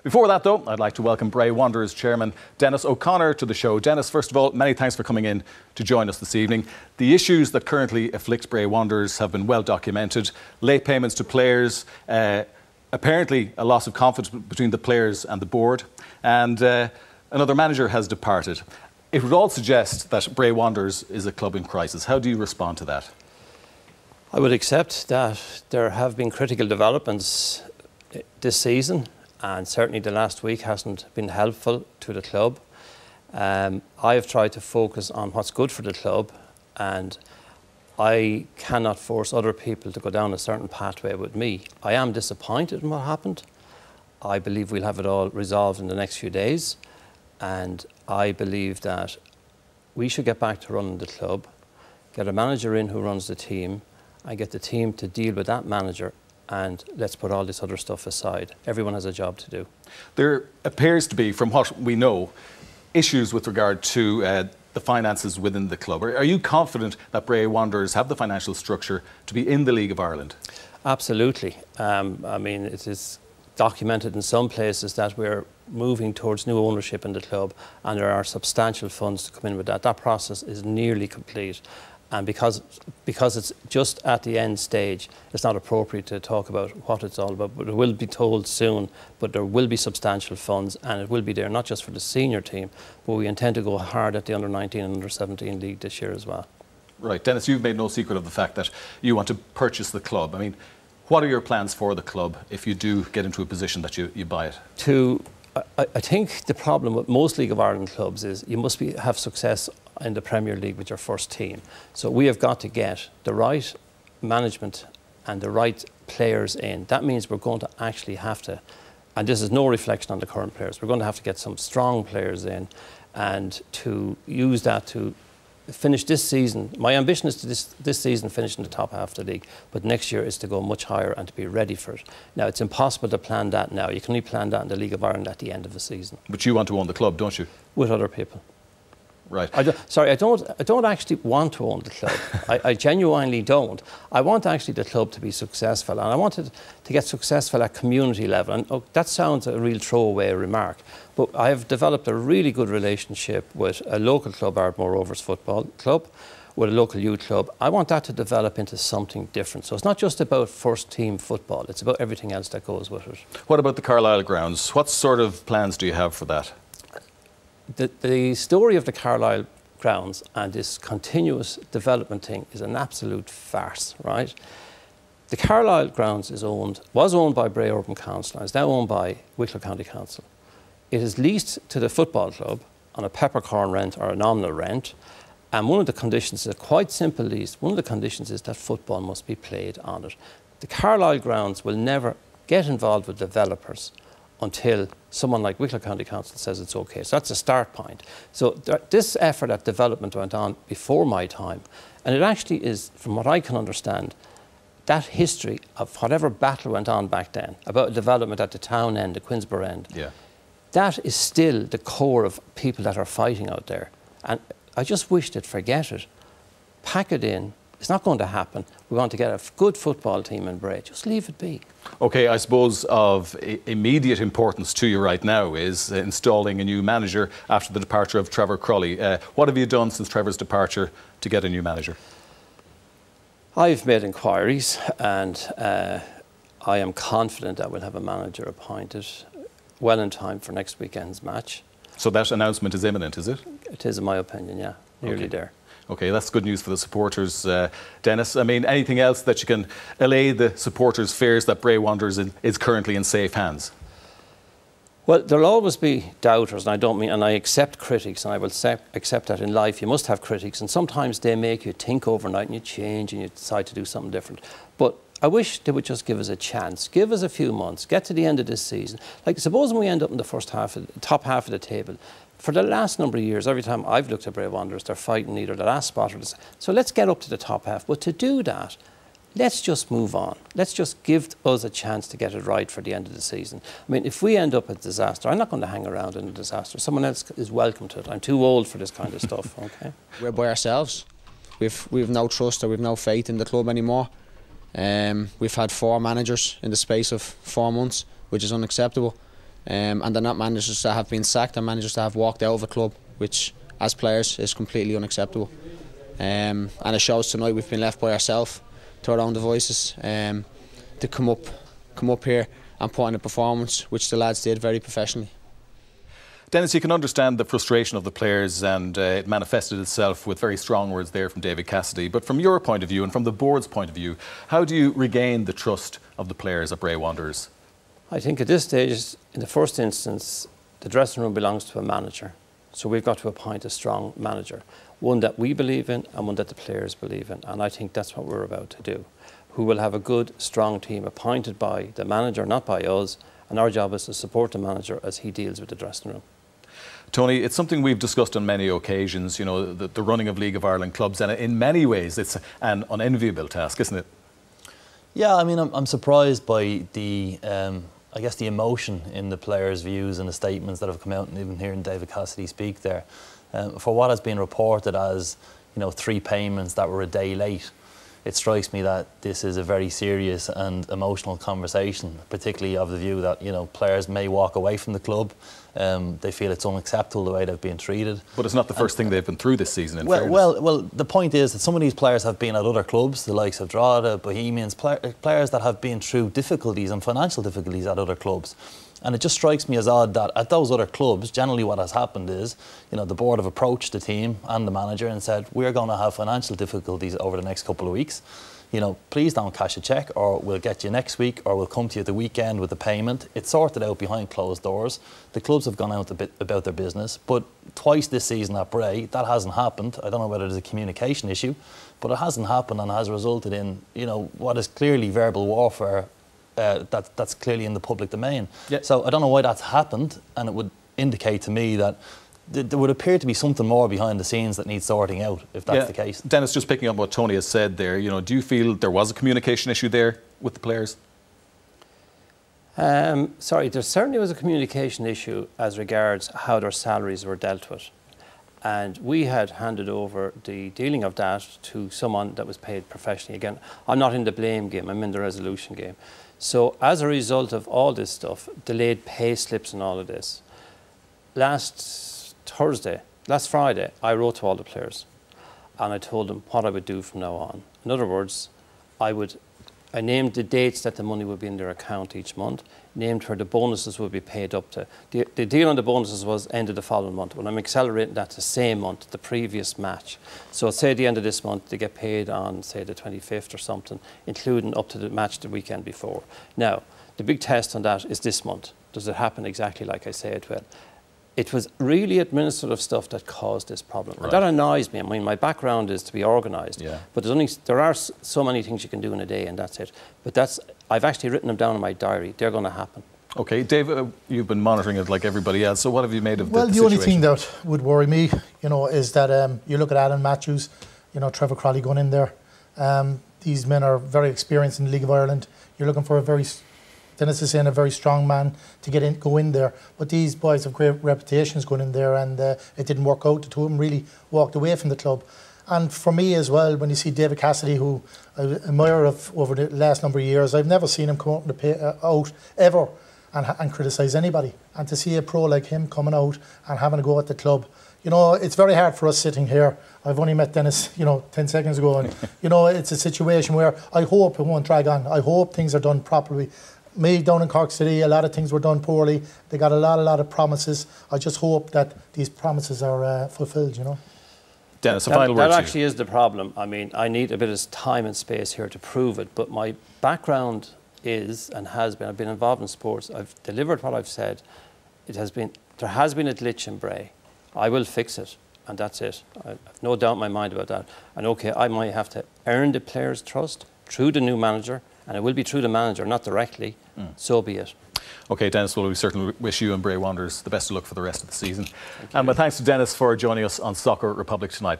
Before that, though, I'd like to welcome Bray Wanderers chairman Denis O'Connor to the show. Denis, first of all, many thanks for coming in to join us this evening. The issues that currently afflict Bray Wanderers have been well documented. Late payments to players, apparently a loss of confidence between the players and the board, and another manager has departed. It would all suggest that Bray Wanderers is a club in crisis. How do you respond to that? I would accept that there have been critical developments this season, and certainly the last week hasn't been helpful to the club. I have tried to focus on what's good for the club, and I cannot force other people to go down a certain pathway with me. I am disappointed in what happened. I believe we'll have it all resolved in the next few days, and I believe that we should get back to running the club, get a manager in who runs the team, and get the team to deal with that manager, and let's put all this other stuff aside. Everyone has a job to do. There appears to be, from what we know, issues with regard to the finances within the club. Are you confident that Bray Wanderers have the financial structure to be in the League of Ireland? Absolutely. I mean, it is documented in some places that we're moving towards new ownership in the club, and there are substantial funds to come in with that. That process is nearly complete. And because it's just at the end stage, it's not appropriate to talk about what it's all about, but it will be told soon. But there will be substantial funds, and it will be there not just for the senior team, but we intend to go hard at the under-19 and under-17 league this year as well. Right. Denis, you've made no secret of the fact that you want to purchase the club. I mean, what are your plans for the club if you do get into a position that you buy it? I think the problem with most League of Ireland clubs is you must have success in the Premier League with your first team. So we have got to get the right management and the right players in. That means we're going to actually have to, and this is no reflection on the current players, we're going to have to get some strong players in, and to use that to finish this season. My ambition is to this season finish in the top half of the league, but next year is to go much higher and to be ready for it. Now, it's impossible to plan that now. You can only plan that in the League of Ireland at the end of the season. But you want to own the club, don't you? With other people. Right. I don't actually want to own the club. I genuinely don't. I want actually the club to be successful, and I want it to get successful at community level. And that sounds a real throwaway remark, but I have developed a really good relationship with a local club, Ardmore Rovers Football Club, with a local youth club. I want that to develop into something different. So it's not just about first team football, it's about everything else that goes with it. What about the Carlisle Grounds? What sort of plans do you have for that? The story of the Carlisle Grounds and this continuous development thing is an absolute farce, right? The Carlisle Grounds was owned by Bray Urban Council and is now owned by Wicklow County Council. It is leased to the football club on a peppercorn rent or a nominal rent, and one of the conditions is a quite simple lease. One of the conditions is that football must be played on it. The Carlisle Grounds will never get involved with developers until someone like Wicklow County Council says it's okay. So that's a start point. So this effort at development went on before my time, and it actually is, from what I can understand, that history of whatever battle went on back then about development at the town end, the Queensborough end, that is still the core of people that are fighting out there. And I just wish they'd forget it, pack it in. It's not going to happen. We want to get a good football team in Bray. Just leave it be. OK, I suppose of immediate importance to you right now is installing a new manager after the departure of Trevor Crowley. What have you done since Trevor's departure to get a new manager? I've made inquiries, and I am confident that we'll have a manager appointed well in time for next weekend's match. So that announcement is imminent, is it? It is, in my opinion, yeah. Nearly there. OK, that's good news for the supporters, Denis. I mean, anything else that you can allay the supporters' fears that Bray Wanderers is currently in safe hands? Well, there'll always be doubters, and I accept critics, and I will accept that in life. You must have critics, and sometimes they make you think overnight and you change and you decide to do something different. But I wish they would just give us a chance, give us a few months, get to the end of this season. Like, supposing we end up in the top half of the table. For the last number of years, every time I've looked at Bray Wanderers, they're fighting either the last spot or the... So let's get up to the top half. But to do that, let's just move on. Let's just give us a chance to get it right for the end of the season. I mean, if we end up a disaster, I'm not going to hang around in a disaster. Someone else is welcome to it. I'm too old for this kind of stuff, OK? We're by ourselves. We've no trust or we've no faith in the club anymore. We've had 4 managers in the space of 4 months, which is unacceptable. and they're not managers that have been sacked, and managers that have walked out of a club, which as players is completely unacceptable. And it shows tonight. We've been left by ourselves to our own devices to come up here and put in a performance which the lads did very professionally. Denis, you can understand the frustration of the players, and it manifested itself with very strong words there from David Cassidy. But from your point of view and from the board's point of view, how do you regain the trust of the players at Bray Wanderers? I think at this stage, in the first instance, the dressing room belongs to a manager. So we've got to appoint a strong manager, one that we believe in and one that the players believe in. And I think that's what we're about to do. Who will have a good, strong team appointed by the manager, not by us. And our job is to support the manager as he deals with the dressing room. Tony, it's something we've discussed on many occasions, you know, the running of League of Ireland clubs, and in many ways it's an unenviable task, isn't it? Yeah, I mean, I'm surprised by the, I guess, the emotion in the players' views and the statements that have come out, and even hearing David Cassidy speak there. For what has been reported as, you know, 3 payments that were a day late, it strikes me that this is a very serious and emotional conversation, particularly of the view that, you know, players may walk away from the club. They feel it's unacceptable the way they've been treated. But it's not the first thing they've been through this season, in fairness. Well, the point is that some of these players have been at other clubs, the likes of Drogheda, Bohemians, players that have been through difficulties and financial difficulties at other clubs. And it just strikes me as odd that at those other clubs, generally what has happened is, you know, the board have approached the team and the manager and said, we're going to have financial difficulties over the next couple of weeks. You know, please don't cash a cheque, or we'll get you next week, or we'll come to you the weekend with the payment. It's sorted out behind closed doors. The clubs have gone out a bit about their business, but twice this season at Bray, that hasn't happened. I don't know whether there's a communication issue, but it hasn't happened and has resulted in, you know, what is clearly verbal warfare. That's clearly in the public domain. Yeah. So I don't know why that's happened, and it would indicate to me that there would appear to be something more behind the scenes that needs sorting out, if that's the case. Denis, just picking up what Tony has said there, you know, do you feel there was a communication issue there with the players? Sorry, there certainly was a communication issue as regards how their salaries were dealt with. And we had handed over the dealing of that to someone that was paid professionally. Again, I'm not in the blame game, I'm in the resolution game. So as a result of all this stuff, delayed pay slips and all of this, last Friday, I wrote to all the players and I told them what I would do from now on. In other words, I named the dates that the money would be in their account each month, named where the bonuses would be paid up to. The deal on the bonuses was end of the following month, but I'm accelerating that to the same month, the previous match. So say at the end of this month, they get paid on, say, the 25th or something, including up to the match the weekend before. Now, the big test on that is this month. Does it happen exactly like I say it will? It was really administrative stuff that caused this problem. Right. And that annoys me. I mean, my background is to be organised, but there are so many things you can do in a day, and that's it. But I've actually written them down in my diary. They're going to happen. Okay, Dave, you've been monitoring it like everybody else. So what have you made of the situation? Well, the only thing that would worry me, you know, is that you look at Alan Matthews, you know, Trevor Crowley going in there. These men are very experienced in the League of Ireland. You're looking for Denis is saying a very strong man to go in there. But these boys have great reputations going in there, and it didn't work out. The two of them really walked away from the club. And for me as well, when you see David Cassidy, who I admire over the last number of years, I've never seen him come out ever and criticise anybody. And to see a pro like him coming out and having a go at the club, you know, it's very hard for us sitting here. I've only met Denis, you know, 10 seconds ago, and you know, it's a situation where I hope it won't drag on. I hope things are done properly. Me down in Cork City, a lot of things were done poorly. They got a lot of promises. I just hope that these promises are fulfilled, you know. Denis, a final word to you. That actually is the problem. I mean, I need a bit of time and space here to prove it, but my background is and has been, I've been involved in sports. I've delivered what I've said. There has been a glitch in Bray. I will fix it, and that's it. I have no doubt in my mind about that. And okay, I might have to earn the players' trust through the new manager, and it will be through the manager, not directly. So be it. OK, Denis, well, we certainly wish you and Bray Wanderers the best of luck for the rest of the season. And my thanks to Denis for joining us on Soccer Republic tonight. But